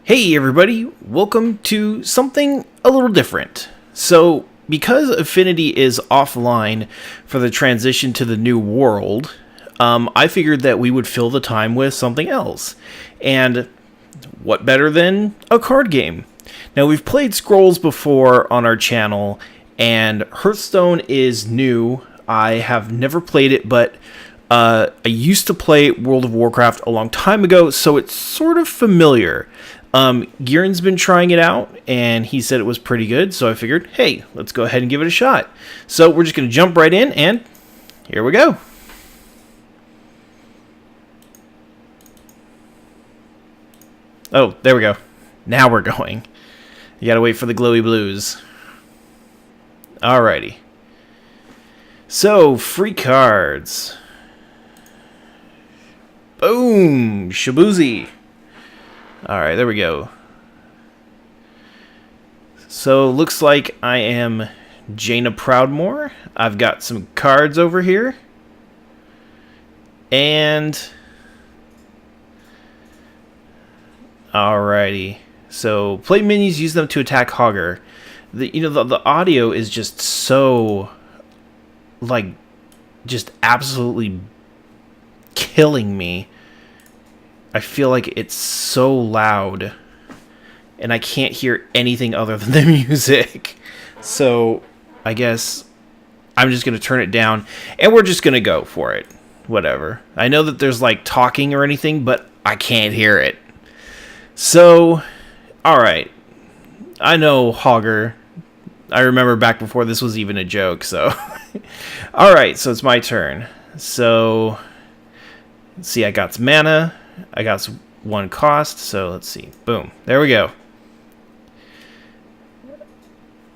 Hey everybody, welcome to something a little different. So, because Affinity is offline for the transition to the new world, I figured that we would fill the time with something else. And what better than a card game? Now, we've played Scrolls before on our channel, and Hearthstone is new. I have never played it, but I used to play World of Warcraft a long time ago, so it's sort of familiar. Gieran's been trying it out, and he said it was pretty good, so I figured, hey, let's go ahead and give it a shot. So we're just going to jump right in, and here we go. Oh, there we go. Now we're going. You gotta wait for the glowy blues. Alrighty. So, free cards. Boom! Shabuzi. Alright, there we go. So, looks like I am Jaina Proudmoore. I've got some cards over here. And... alrighty. So, play minions, use them to attack Hogger. The audio is just so... like, just absolutely killing me. I feel like it's so loud, and I can't hear anything other than the music. So, I guess I'm just going to turn it down, and we're just going to go for it. Whatever. I know that there's, like, talking or anything, but I can't hear it. So, alright. I know Hogger. I remember back before this was even a joke, so... alright, so it's my turn. So, let's see, I got some mana. I got one cost, so let's see. Boom. There we go.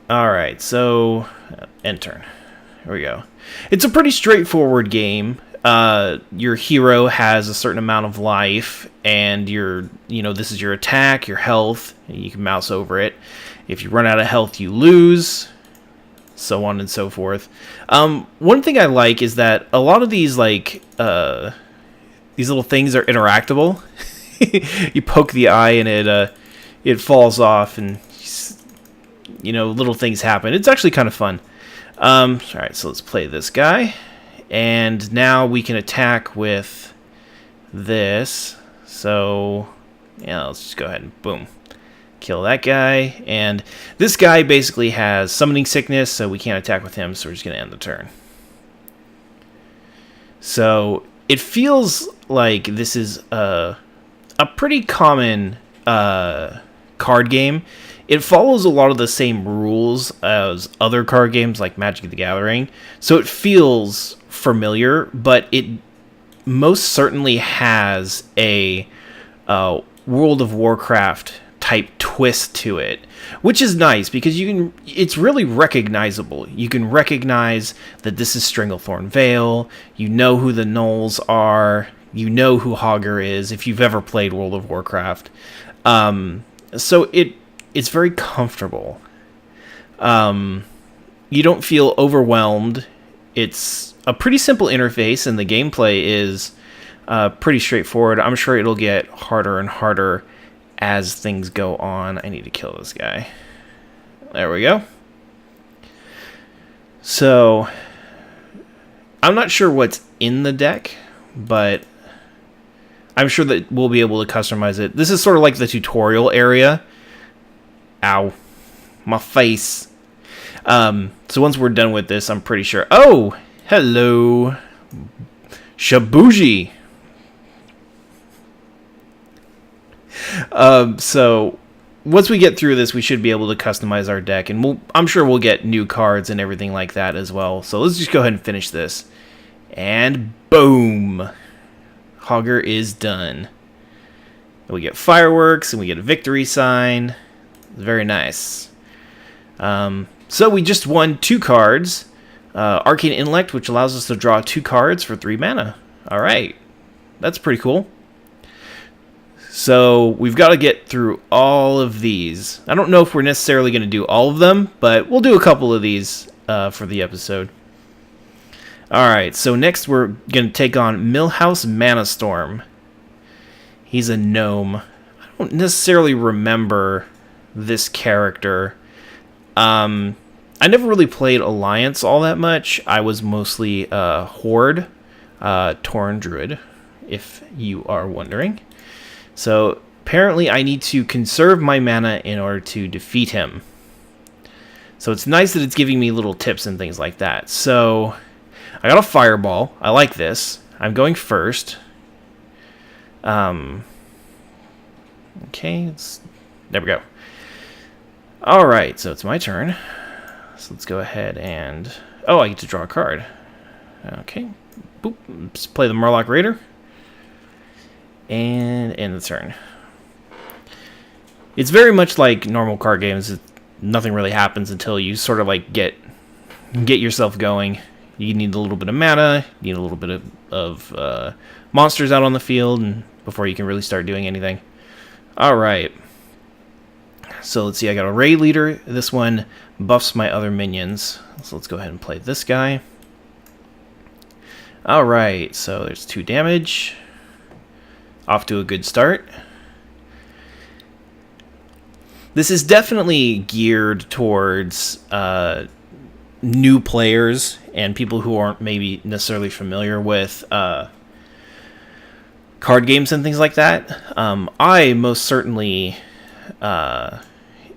Alright, so end turn. Here we go. It's a pretty straightforward game. Your hero has a certain amount of life, and this is your attack, your health, and you can mouse over it. If you run out of health, you lose, so on and so forth. One thing I like is that a lot of these, these little things are interactable. You poke the eye and it falls off, and little things happen. It's actually kind of fun. Alright, so let's play this guy. And now we can attack with this. So, yeah, let's just go ahead and boom. Kill that guy. And this guy basically has summoning sickness, so we can't attack with him, so we're just going to end the turn. So, it feels like this is a pretty common card game. It follows a lot of the same rules as other card games like Magic the Gathering, so it feels familiar, but it most certainly has a World of Warcraft type twist to it, which is nice because it's really recognizable. You can recognize that this is Stranglethorn Vale. You know who the gnolls are. You know who Hogger is if you've ever played World of Warcraft. So it's very comfortable. You don't feel overwhelmed. It's a pretty simple interface, and the gameplay is pretty straightforward. I'm sure it'll get harder and harder as things go on. I need to kill this guy. There we go. So, I'm not sure what's in the deck, but I'm sure that we'll be able to customize it. This is sort of like the tutorial area. Ow. My face. So once we're done with this, I'm pretty sure... oh! Hello! Shabuji! So once we get through this, we should be able to customize our deck, and I'm sure we'll get new cards and everything like that as well. So let's just go ahead and finish this. And boom! Hogger is done. We get fireworks, and we get a victory sign. Very nice. So we just won 2 cards. Arcane Intellect, which allows us to draw 2 cards for 3 mana. Alright. That's pretty cool. So we've got to get through all of these. I don't know if we're necessarily going to do all of them, but we'll do a couple of these for the episode. Alright, so next we're going to take on Millhouse Manastorm. He's a gnome. I don't necessarily remember this character. I never really played Alliance all that much. I was mostly Horde, Tauren Druid, if you are wondering. So apparently I need to conserve my mana in order to defeat him. So it's nice that it's giving me little tips and things like that. So I got a fireball. I like this. I'm going first. Okay, there we go. Alright, so it's my turn. So let's go ahead and... Oh, I get to draw a card. Okay. Boop. Let's play the Murloc Raider. And end the turn. It's very much like normal card games. Nothing really happens until you sort of like get yourself going. You need a little bit of mana. You need a little bit of monsters out on the field and before you can really start doing anything. Alright. So let's see, I got a raid leader. This one buffs my other minions. So let's go ahead and play this guy. Alright, so there's 2 damage. Off to a good start. This is definitely geared towards new players and people who aren't maybe necessarily familiar with card games and things like that. I most certainly am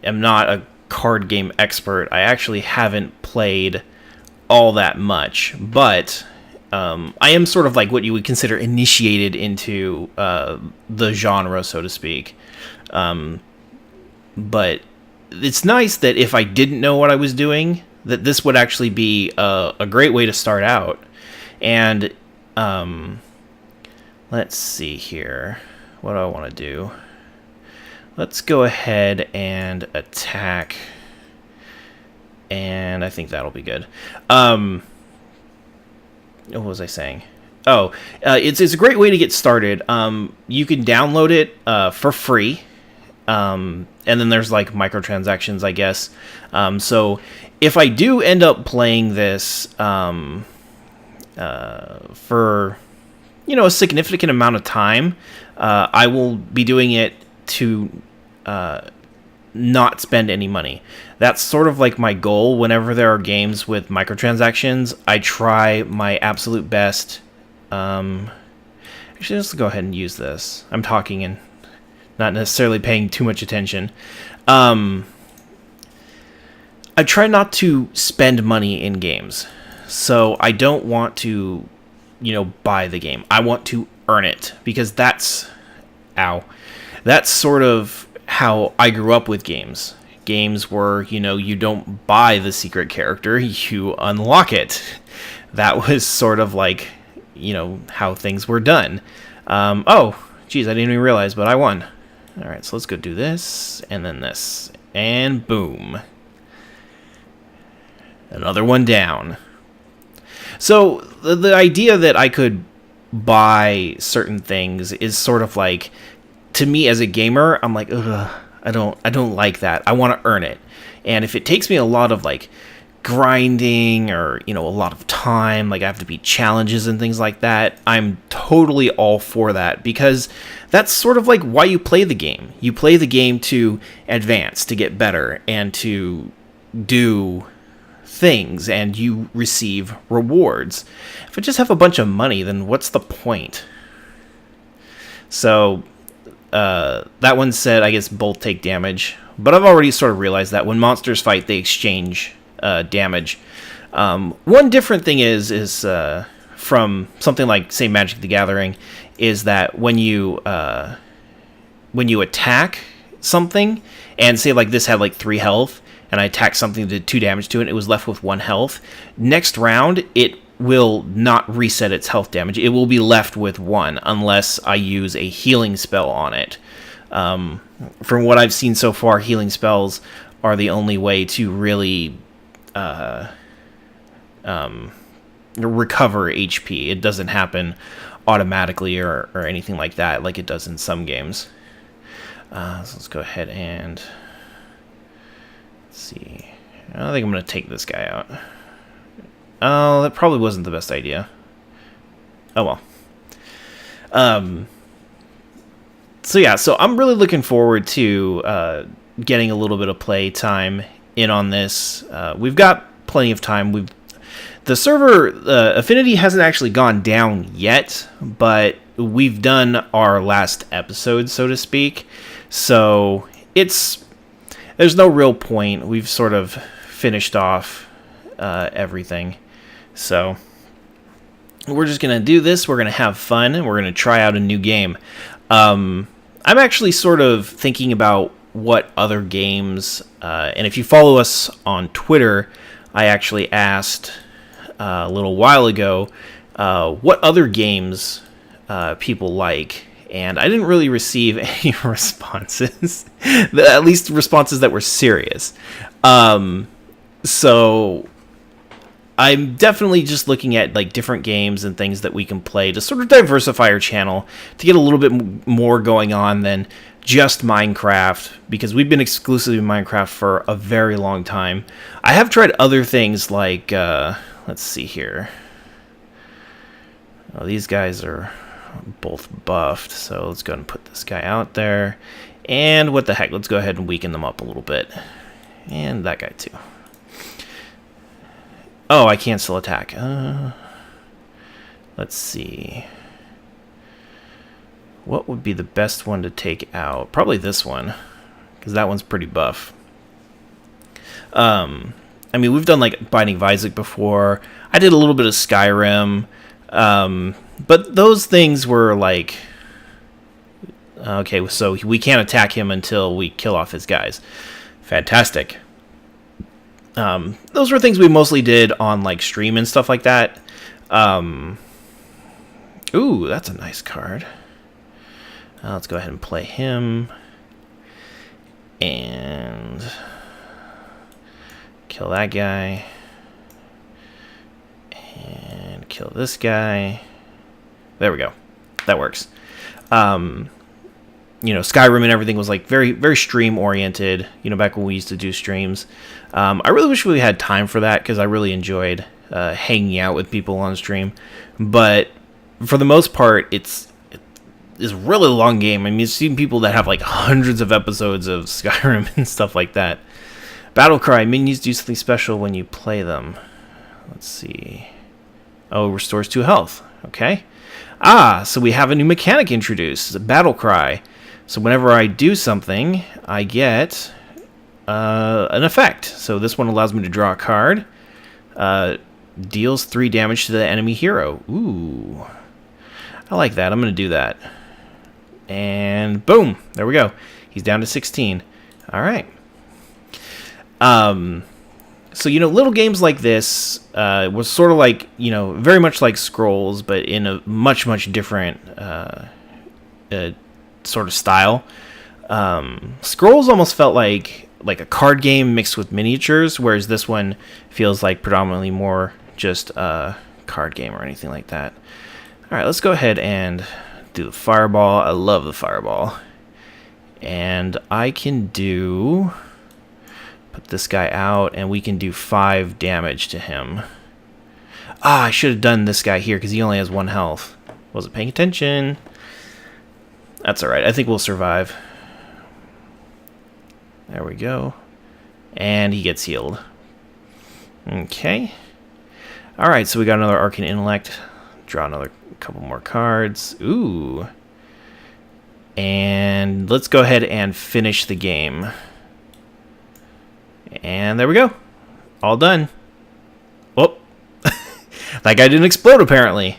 not a card game expert. I actually haven't played all that much, but I am sort of like what you would consider initiated into the genre, so to speak. But it's nice that if I didn't know what I was doing, that this would actually be a great way to start out. And let's see here. What do I want to do? Let's go ahead and attack. And I think that'll be good. What was I saying? Oh, it's a great way to get started. You can download it for free. And then there's like microtransactions, I guess. So if I do end up playing this for a significant amount of time, I will be doing it to not spend any money. That's sort of like my goal whenever there are games with microtransactions. I try my absolute best. Actually, let's go ahead and use this. I'm talking and not necessarily paying too much attention. I try not to spend money in games. So I don't want to, buy the game. I want to earn it because that's sort of how I grew up with games. Games where, you don't buy the secret character, you unlock it. That was sort of like, how things were done. Oh, geez, I didn't even realize, but I won. Alright, so let's go do this, and then this, and boom. Another one down. So, the idea that I could buy certain things is sort of like, to me as a gamer, I'm like, ugh, I don't like that. I want to earn it. And if it takes me a lot of like grinding or, a lot of time, like I have to beat challenges and things like that, I'm totally all for that because that's sort of like why you play the game. You play the game to advance, to get better, and to do things, and you receive rewards. If I just have a bunch of money, then what's the point? So that one said, I guess both take damage, but I've already sort of realized that when monsters fight, they exchange damage. One different thing is from something like, say, Magic the Gathering, is that when you attack something, and say like this had like 3 health, and I attacked something that did 2 damage to it, and it was left with 1 health, next round it will not reset its health damage. It will be left with 1 unless I use a healing spell on it. From what I've seen so far, healing spells are the only way to really recover HP. It doesn't happen automatically or anything like that like it does in some games. So let's go ahead and let's see. I think I'm going to take this guy out. Oh, that probably wasn't the best idea. Oh well. So I'm really looking forward to getting a little bit of play time in on this. We've got plenty of time. The server Affinity hasn't actually gone down yet, but we've done our last episode, so to speak. So there's no real point. We've sort of finished off everything. So we're just going to do this. We're going to have fun, and we're going to try out a new game. I'm actually sort of thinking about what other games, and if you follow us on Twitter, I actually asked a little while ago what other games people like, and I didn't really receive any responses, at least responses that were serious. So I'm definitely just looking at like different games and things that we can play to sort of diversify our channel, to get a little bit more going on than just Minecraft, because we've been exclusively Minecraft for a very long time. I have tried other things like, let's see here. Oh, these guys are both buffed, so let's go ahead and put this guy out there. And what the heck, let's go ahead and weaken them up a little bit. And that guy too. Oh, I can't still attack. Let's see. What would be the best one to take out? Probably this one, because that one's pretty buff. I mean, we've done like Binding of Isaac before. I did a little bit of Skyrim. But those things were like... Okay, so we can't attack him until we kill off his guys. Fantastic. Those were things we mostly did on like stream and stuff like that. Ooh, that's a nice card. Let's go ahead and play him. And kill that guy. And kill this guy. There we go. That works. Skyrim and everything was like very, very stream oriented, back when we used to do streams. I really wish we had time for that, because I really enjoyed hanging out with people on stream. But for the most part, it's a really long game. I mean, you've seen people that have like hundreds of episodes of Skyrim and stuff like that. Battlecry, minions do something special when you play them. Let's see. Oh, restores 2 health. Okay. So we have a new mechanic introduced, Battlecry. So whenever I do something, I get an effect. So this one allows me to draw a card. Deals 3 damage to the enemy hero. Ooh. I like that. I'm going to do that. And boom. There we go. He's down to 16. All right. So, little games like this was sort of like, very much like Scrolls, but in a much, much different sort of style. Scrolls almost felt like a card game mixed with miniatures, whereas this one feels like predominantly more just a card game or anything like that. All right, let's go ahead and do the fireball. I love the fireball. And I can put this guy out, and we can do 5 damage to him. I should have done this guy here, because he only has 1 health. Wasn't paying attention. That's alright. I think we'll survive. There we go. And he gets healed. Okay. Alright, so we got another Arcane Intellect. Draw another couple more cards. Ooh. And let's go ahead and finish the game. And there we go. All done. Oh. That guy didn't explode, apparently.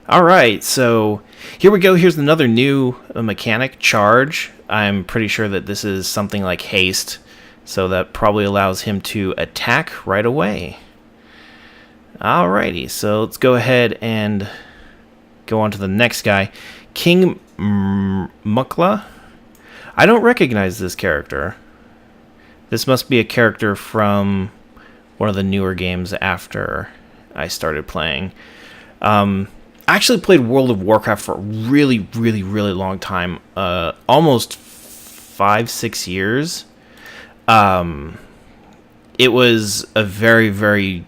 Alright, so here we go. Here's another new mechanic, Charge. I'm pretty sure that this is something like Haste, so that probably allows him to attack right away. Alrighty, so let's go ahead and go on to the next guy. King Mukla. I don't recognize this character. This must be a character from one of the newer games after I started playing. I actually played World of Warcraft for a really, really, really long time. Almost 5-6 years. It was a very, very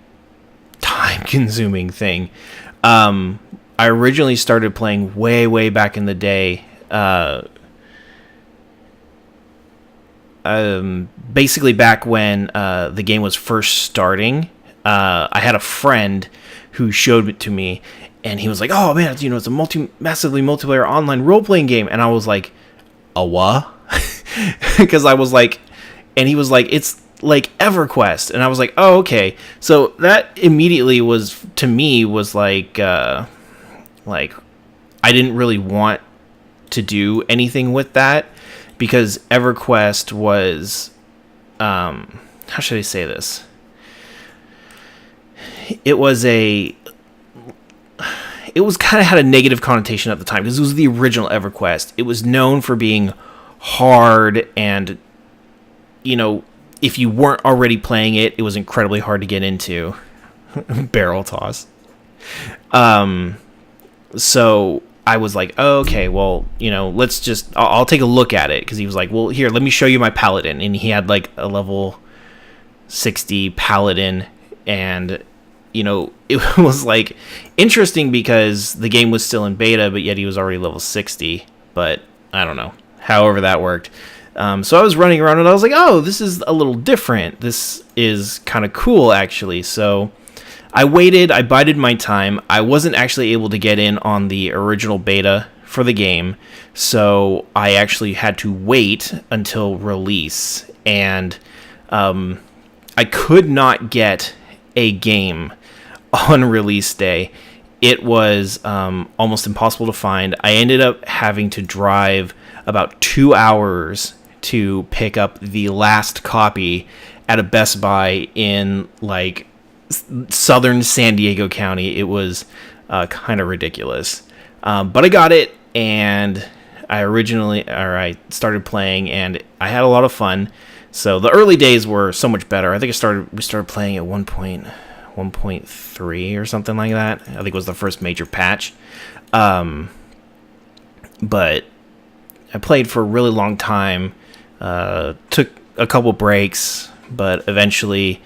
time-consuming thing. I originally started playing way, way back in the day basically back when the game was first starting, I had a friend who showed it to me, and he was like, "Oh man, it's a massively multiplayer online role playing game," and I was like, "A what?" Because I was like, and he was like, "It's like EverQuest," and I was like, "Oh, okay." So that immediately was to me was like I didn't really want to do anything with that, because EverQuest was, how should I say this? It was kind of had a negative connotation at the time, because it was the original EverQuest. It was known for being hard, and, if you weren't already playing it, it was incredibly hard to get into. Barrel toss. So I was like, oh, okay, well, I'll take a look at it, because he was like, well, here, let me show you my paladin, and he had like a level 60 paladin, and it was like interesting because the game was still in beta, but yet he was already level 60. But I don't know, however that worked. So I was running around and I was like, oh, this is a little different. This is kind of cool, actually. So I waited, I bided my time. I wasn't actually able to get in on the original beta for the game, so I actually had to wait until release. And I could not get a game on release day. It was almost impossible to find. I ended up having to drive about 2 hours to pick up the last copy at a Best Buy in like southern San Diego County. It was kind of ridiculous, but I got it, and I started playing, and I had a lot of fun. So the early days were so much better. I think we started playing at 1.3 or something like that. I think it was the first major patch. But I played for a really long time. Took a couple breaks, but eventually,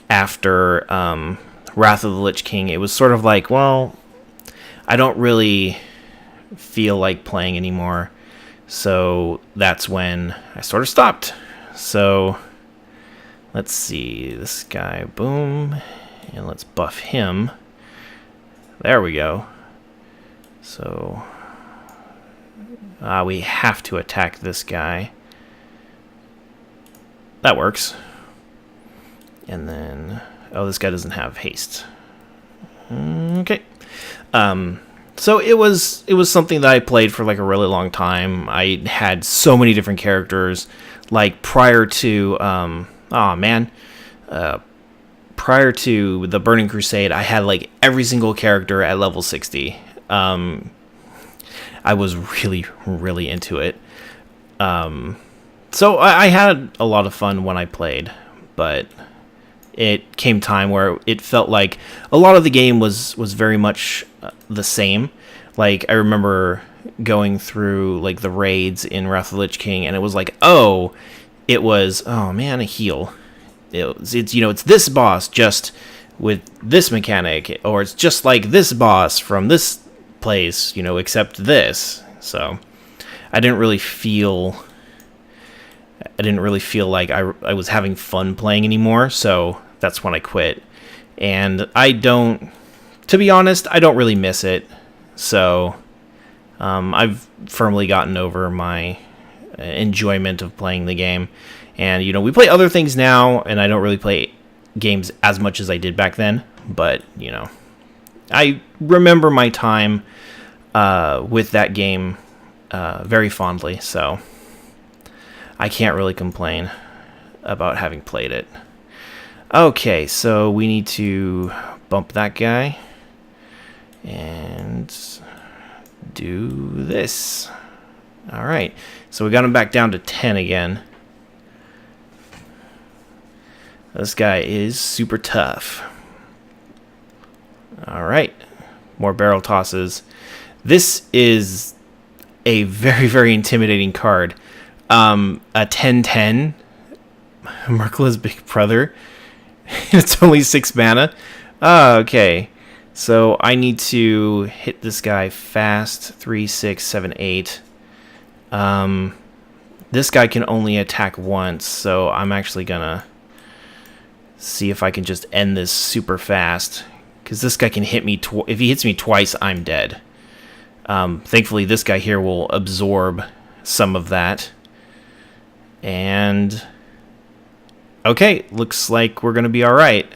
after Wrath of the Lich King, it was sort of like, well, I don't really feel like playing anymore. So that's when I sort of stopped. So let's see, this guy, boom, and let's buff him. There we go. So we have to attack this guy. That works. And then, this guy doesn't have haste. Okay. So it was something that I played for like a really long time. I had so many different characters. Like prior to prior to the Burning Crusade, I had like every single character at level 60. I was really, really into it. So I had a lot of fun when I played, but it came time where it felt like a lot of the game was very much the same. Like, I remember going through like the raids in Wrath of the Lich King, and it was like, a heal. It's this boss just with this mechanic, or it's just like this boss from this place, except this. So I didn't really feel like I was having fun playing anymore, so that's when I quit. And to be honest, I don't really miss it. So I've firmly gotten over my enjoyment of playing the game. And, we play other things now, and I don't really play games as much as I did back then. But, I remember my time with that game very fondly, so I can't really complain about having played it. Okay, so we need to bump that guy and do this. Alright, so we got him back down to 10 again. This guy is super tough. Alright, more barrel tosses. This is a very, very intimidating card. A 10/10, Merkula's big brother. It's only 6 mana. Okay. So I need to hit this guy fast. 3, 6, 7, 8. This guy can only attack once, so I'm actually gonna see if I can just end this super fast, because this guy can hit me. If he hits me twice, I'm dead. Thankfully, this guy here will absorb some of that. And okay, looks like we're gonna be all right.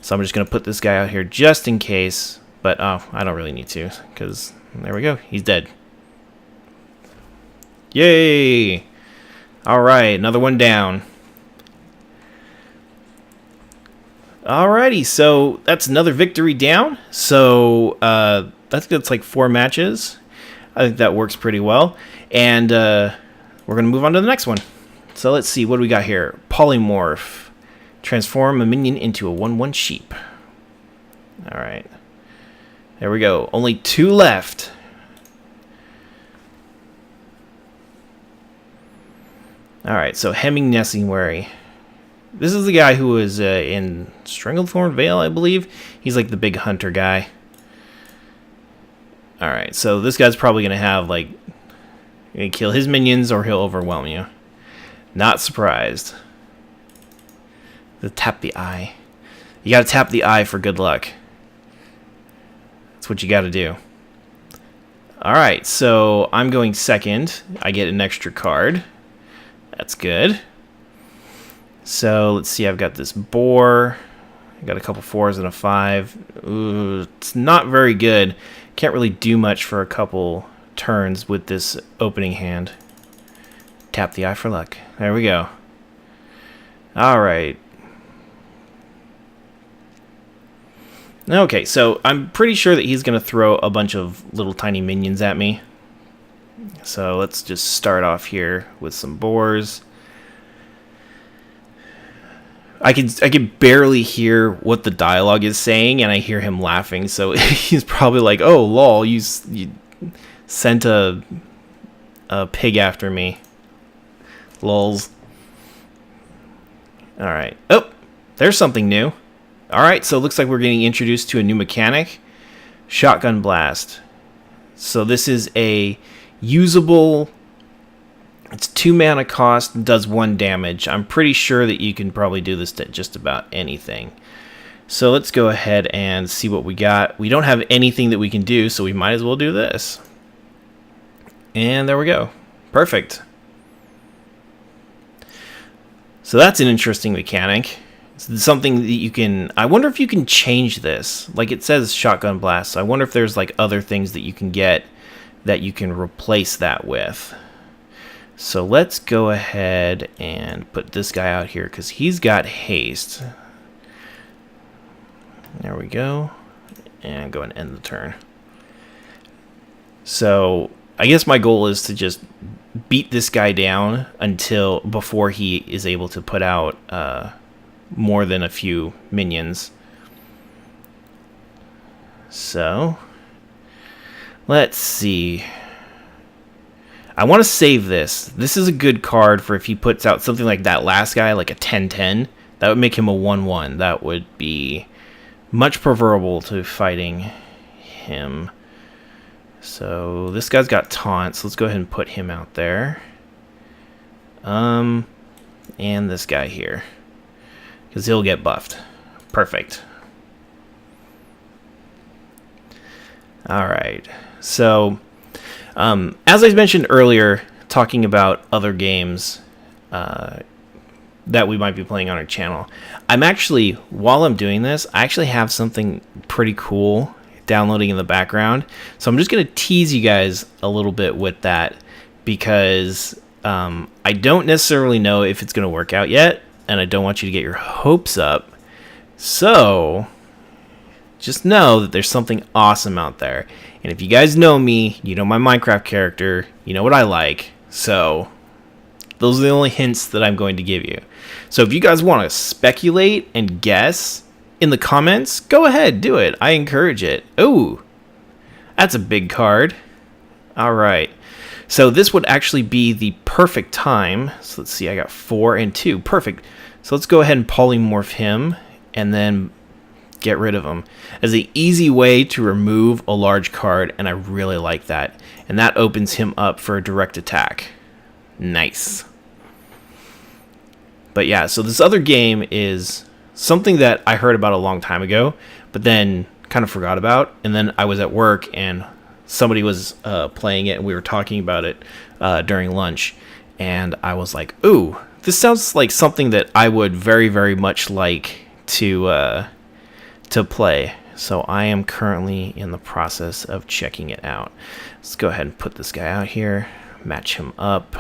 So I'm just gonna put this guy out here just in case. But I don't really need to, because there we go. He's dead. Yay! All right, another one down. Alrighty, so that's another victory down. So that's like 4 matches. I think that works pretty well. And we're going to move on to the next one. So let's see, what do we got here? Polymorph. Transform a minion into a 1/1 sheep. Alright. There we go. Only 2 left. Alright, so Hemming Nestingwary. This is the guy who was in Stranglethorn Vale, I believe. He's like the big hunter guy. Alright, so this guy's probably going to have, like, gonna kill his minions or he'll overwhelm you. Not surprised. Tap the eye. You gotta tap the eye for good luck. That's what you gotta do. Alright, so I'm going second. I get an extra card. That's good. So let's see, I've got this boar. I got a couple 4s and a 5. Ooh, it's not very good. Can't really do much for a couple turns with this opening hand. Tap the eye for luck. There we go. Alright. Okay, so I'm pretty sure that he's going to throw a bunch of little tiny minions at me. So let's just start off here with some boars. I can barely hear what the dialogue is saying, and I hear him laughing. So he's probably like, "Oh, lol, you sent a pig after me." Lols. All right. Oh, there's something new. All right, so it looks like we're getting introduced to a new mechanic, Shotgun Blast. So this is a usable. It's 2 mana cost, does 1 damage. I'm pretty sure that you can probably do this to just about anything. So let's go ahead and see what we got. We don't have anything that we can do, so we might as well do this. And there we go. Perfect. So that's an interesting mechanic. It's something that you can... I wonder if you can change this. Like it says Shotgun Blast, so I wonder if there's like other things that you can get that you can replace that with. So let's go ahead and put this guy out here because he's got haste. There we go. And go and end the turn. So I guess my goal is to just beat this guy down before he is able to put out more than a few minions. So let's see. I want to save this. This is a good card for if he puts out something like that last guy, like a 10/10. That would make him a 1/1. That would be much preferable to fighting him. So this guy's got taunts. Let's go ahead and put him out there. And this guy here, because he'll get buffed. Perfect. All right. So as I mentioned earlier, talking about other games that we might be playing on our channel, while I'm doing this, I actually have something pretty cool downloading in the background. So I'm just going to tease you guys a little bit with that because I don't necessarily know if it's going to work out yet, and I don't want you to get your hopes up. So just know that there's something awesome out there. And if you guys know me, you know my Minecraft character, you know what I like. So those are the only hints that I'm going to give you. So if you guys want to speculate and guess in the comments, go ahead, do it. I encourage it. Ooh, that's a big card. All right. So this would actually be the perfect time. So let's see, I got 4 and 2. Perfect. So let's go ahead and polymorph him and then get rid of them. As an easy way to remove a large card, and I really like that. And that opens him up for a direct attack. Nice. But yeah, so this other game is something that I heard about a long time ago, but then kind of forgot about. And then I was at work and somebody was playing it, and we were talking about it during lunch. And I was like, ooh, this sounds like something that I would very, very much like to play. So I am currently in the process of checking it out. Let's go ahead and put this guy out here, match him up.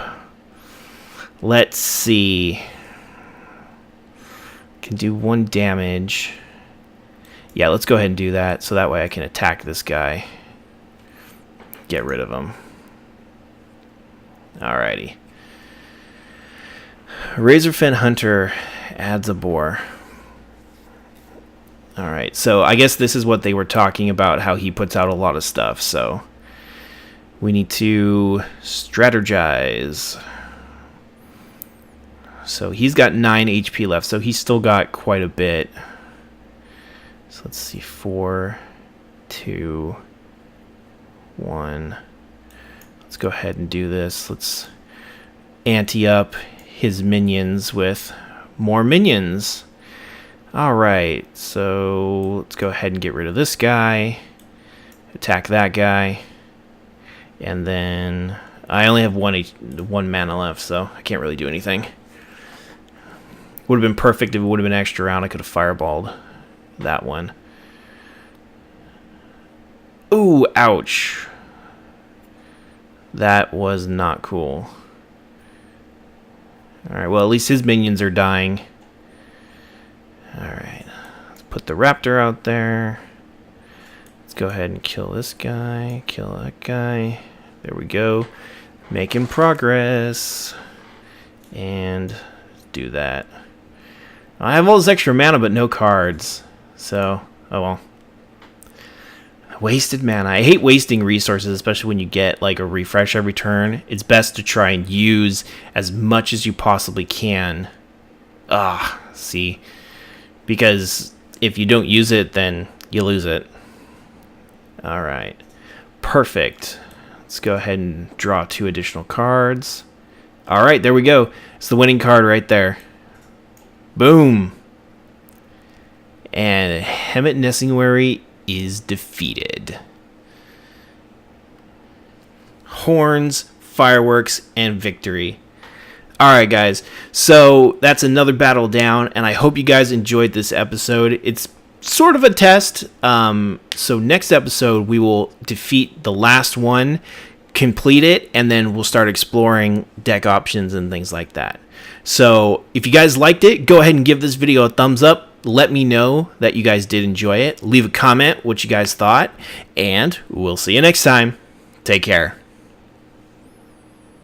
Let's see. Can do 1 damage. Yeah, let's go ahead and do that, so that way I can attack this guy. Get rid of him. Alrighty. Razorfin Hunter adds a boar. Alright, so I guess this is what they were talking about, how he puts out a lot of stuff, so we need to strategize. So he's got 9 HP left, so he's still got quite a bit. So let's see, 4, 2, 1. Let's go ahead and do this. Let's ante up his minions with more minions. Alright, so let's go ahead and get rid of this guy. Attack that guy. And then I only have one mana left, so I can't really do anything. Would have been perfect if it would have been extra round. I could have fireballed that one. Ooh, ouch. That was not cool. Alright, well, at least his minions are dying. Alright, let's put the raptor out there. Let's go ahead and kill this guy, kill that guy. There we go. Making progress. And do that. I have all this extra mana, but no cards. So, oh well. Wasted mana. I hate wasting resources, especially when you get like a refresh every turn. It's best to try and use as much as you possibly can. See? Because if you don't use it, then you lose it. Alright. Perfect. Let's go ahead and draw 2 additional cards. Alright, there we go. It's the winning card right there. Boom. And Hemet Nessinguary is defeated. Horns, fireworks, and victory. Alright guys, so that's another battle down, and I hope you guys enjoyed this episode. It's sort of a test, so next episode we will defeat the last one, complete it, and then we'll start exploring deck options and things like that. So if you guys liked it, go ahead and give this video a thumbs up. Let me know that you guys did enjoy it. Leave a comment what you guys thought, and we'll see you next time. Take care.